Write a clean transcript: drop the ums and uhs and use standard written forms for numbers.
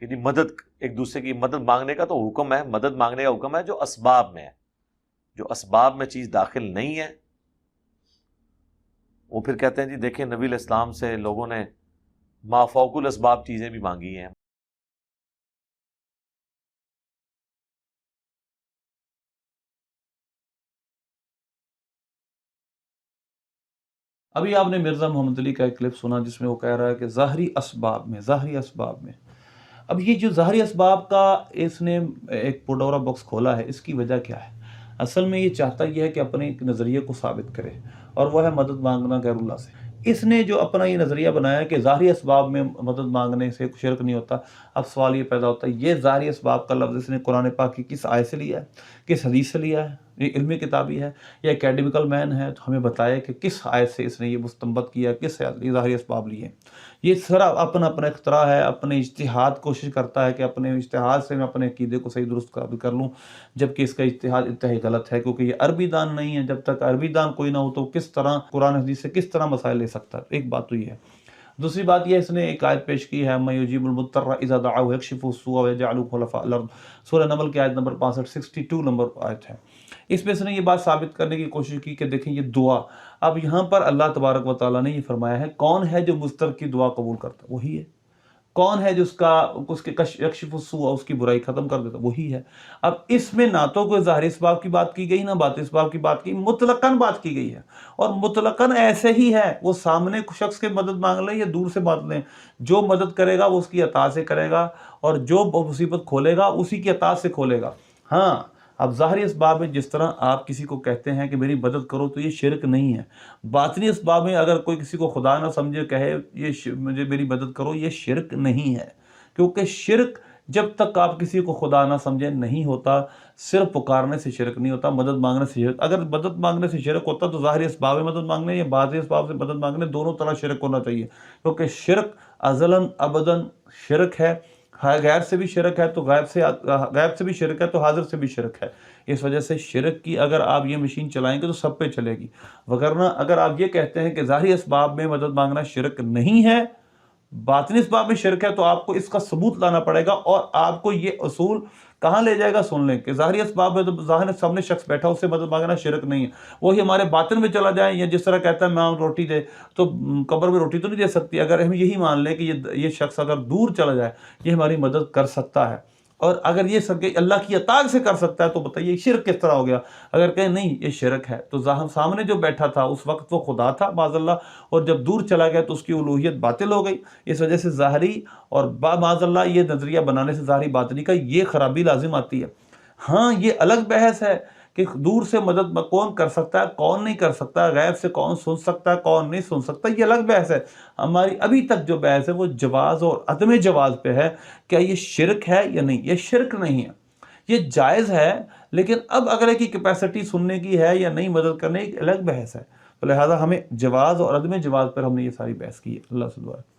کہ جی مدد، ایک دوسرے کی مدد مانگنے کا تو حکم ہے، مدد مانگنے کا حکم ہے جو اسباب میں ہے. جو اسباب میں چیز داخل نہیں ہے وہ پھر کہتے ہیں جی دیکھیں نبی علیہ السلام سے لوگوں نے ما فوق الاسباب چیزیں بھی مانگی ہیں. ابھی آپ نے مرزا محمد علی کا ایک کلپ سنا جس میں وہ کہہ رہا ہے کہ ظاہری اسباب میں اب یہ جو ظاہری اسباب کا اس نے ایک پوڈورا باکس کھولا ہے، اس کی وجہ کیا ہے؟ اصل میں یہ چاہتا یہ ہے کہ اپنے ایک نظریے کو ثابت کرے، اور وہ ہے مدد مانگنا غیر اللہ سے. اس نے جو اپنا یہ نظریہ بنایا کہ ظاہری اسباب میں مدد مانگنے سے شرک نہیں ہوتا. اب سوال یہ پیدا ہوتا ہے یہ ظاہری اسباب کا لفظ اس نے قرآن پاک کی کس آیت سے لیا ہے، کس حدیث سے لیا ہے؟ یہ علمی کتابی ہے یا اکیڈمیکل مین ہے تو ہمیں بتائے کہ کس آیت سے اس نے یہ مستنبط کیا، کس آیت یہ ظاہری اسباب لیے. یہ سارا اپنا اختراع ہے، اپنے اجتہاد کوشش کرتا ہے کہ اپنے اجتہاد سے میں اپنے عقیدے کو صحیح درست ثابت کر لوں، جبکہ اس کا اجتہاد انتہائی غلط ہے، کیونکہ یہ عربی دان نہیں ہے. جب تک عربی دان کوئی نہ ہو تو کس طرح قرآن حدیث سے کس طرح مسائل لے سکتا ہے؟ ایک بات تو یہ ہے. دوسری بات یہ اس نے ایک آیت پیش کی ہے مَن یجیب المضطر اذا دعاہ یکشف السوء ویجعلکم خلفاء الارض، سورہ نمل کی آیت نمبر 65 62 نمبر آیت ہے. اس میں اس نے یہ بات ثابت کرنے کی کوشش کی کہ دیکھیں یہ دعا، اب یہاں پر اللہ تبارک و تعالیٰ نے یہ فرمایا ہے کون ہے جو مضطر کی دعا قبول کرتا ہے؟ وہی ہے. کون ہے جو اس کے یکشف السوء اس کی برائی ختم کر دیتا؟ وہی ہے. اب اس میں نہ تو کوئی ظاہری اسباب کی بات کی گئی، نہ باطنی اسباب کی بات کی، مطلقاً بات کی گئی ہے. اور مطلقاً ایسے ہی ہے، وہ سامنے شخص کے مدد مانگ لیں یا دور سے بات لیں، جو مدد کرے گا وہ اس کی عطا سے کرے گا، اور جو مصیبت کھولے گا اسی کی عطا سے کھولے گا. ہاں اب ظاہری اسباب میں جس طرح آپ کسی کو کہتے ہیں کہ میری مدد کرو تو یہ شرک نہیں ہے. باطنی اسباب میں اگر کوئی کسی کو خدا نہ سمجھے کہے مجھے میری مدد کرو، یہ شرک نہیں ہے. کیونکہ شرک جب تک آپ کسی کو خدا نہ سمجھے نہیں ہوتا. صرف پکارنے سے شرک نہیں ہوتا، مدد مانگنے سے شرک. اگر مدد مانگنے سے شرک ہوتا تو ظاہری اسباب میں مدد مانگنے یا باطنی اسباب سے مدد مانگنے دونوں طرح شرک ہونا چاہیے. کیونکہ شرک ازلاً ابداً شرک ہے. غیر سے بھی شرک ہے تو غیب سے بھی شرک ہے تو حاضر سے بھی شرک ہے. اس وجہ سے شرک کی اگر آپ یہ مشین چلائیں گے تو سب پہ چلے گی. وگرنہ اگر آپ یہ کہتے ہیں کہ ظاہری اسباب میں مدد مانگنا شرک نہیں ہے، باطنی اسباب میں شرک ہے، تو آپ کو اس کا ثبوت لانا پڑے گا. اور آپ کو یہ اصول کہاں لے جائے گا؟ سن لیں کہ ظاہری اسباب میں تو ظاہر سامنے شخص بیٹھا اس سے مدد مانگنا شرک نہیں ہے. وہی ہمارے باطن میں چلا جائے، یا جس طرح کہتا ہے ماں روٹی دے تو قبر میں روٹی تو نہیں دے سکتی. اگر ہم یہی مان لیں کہ یہ شخص اگر دور چلا جائے یہ ہماری مدد کر سکتا ہے، اور اگر یہ سب اللہ کی عطا سے کر سکتا ہے، تو بتائیے شرک کس طرح ہو گیا؟ اگر کہیں نہیں یہ شرک ہے تو سامنے جو بیٹھا تھا اس وقت وہ خدا تھا معاذ اللہ، اور جب دور چلا گیا تو اس کی الوہیت باطل ہو گئی. اس وجہ سے ظاہری اور معاذ اللہ یہ نظریہ بنانے سے ظاہری باطنی کا یہ خرابی لازم آتی ہے. ہاں یہ الگ بحث ہے کہ دور سے مدد کون کر سکتا ہے کون نہیں کر سکتا، غیب سے کون سن سکتا ہے کون نہیں سن سکتا، یہ الگ بحث ہے. ہماری ابھی تک جو بحث ہے وہ جواز اور عدم جواز پہ ہے. کیا یہ شرک ہے یا نہیں؟ یہ شرک نہیں ہے، یہ جائز ہے. لیکن اب اگلے کی کیپیسٹی سننے کی ہے یا نہیں مدد کرنے کی الگ بحث ہے. تو لہٰذا ہمیں جواز اور عدم جواز پر ہم نے یہ ساری بحث کی ہے. اللہ سے دعا ہے.